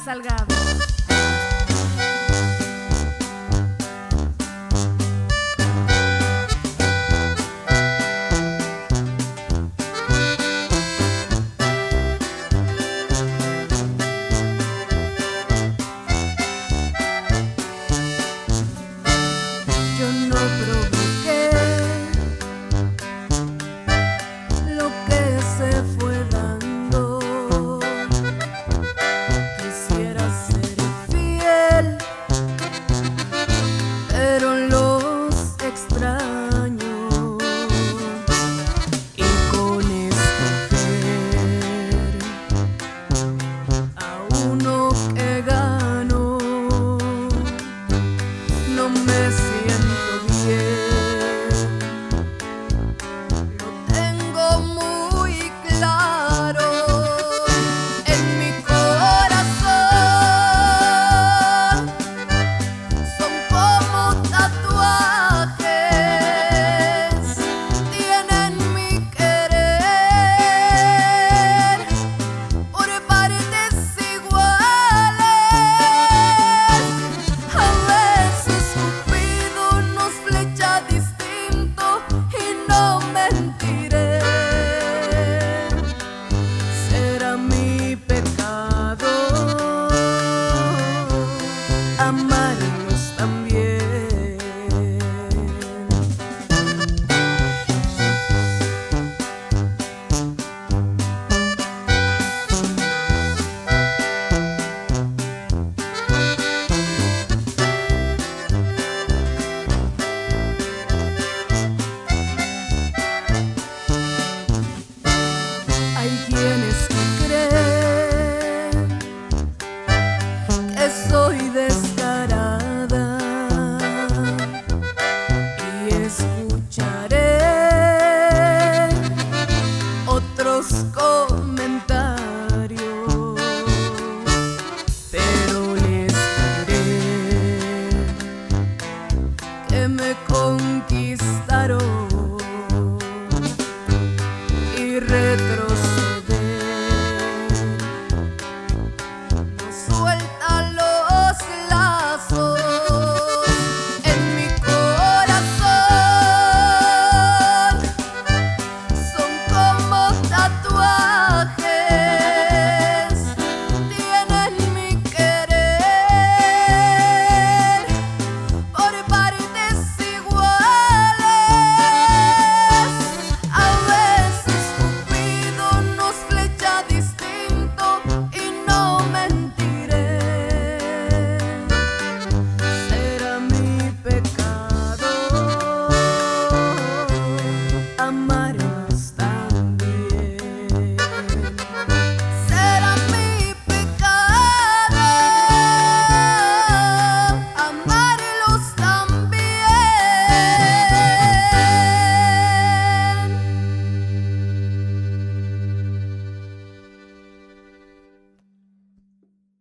Salgado. Yo no provoqué lo que se fue dando. Quisiera ser fiel, pero los extraño. Y con escoger a uno que gano, no me siento bien. Lo tengo muy claro en mi corazón. Son como tatuajes, tienen mi querer por partes iguales. A veces Cupido nos flecha distinto y no mentiré. Será mi pecado amarlos también. Hay quienes creen que soy descarada y escucharé otros comentarios, pero les diré que me conquistaron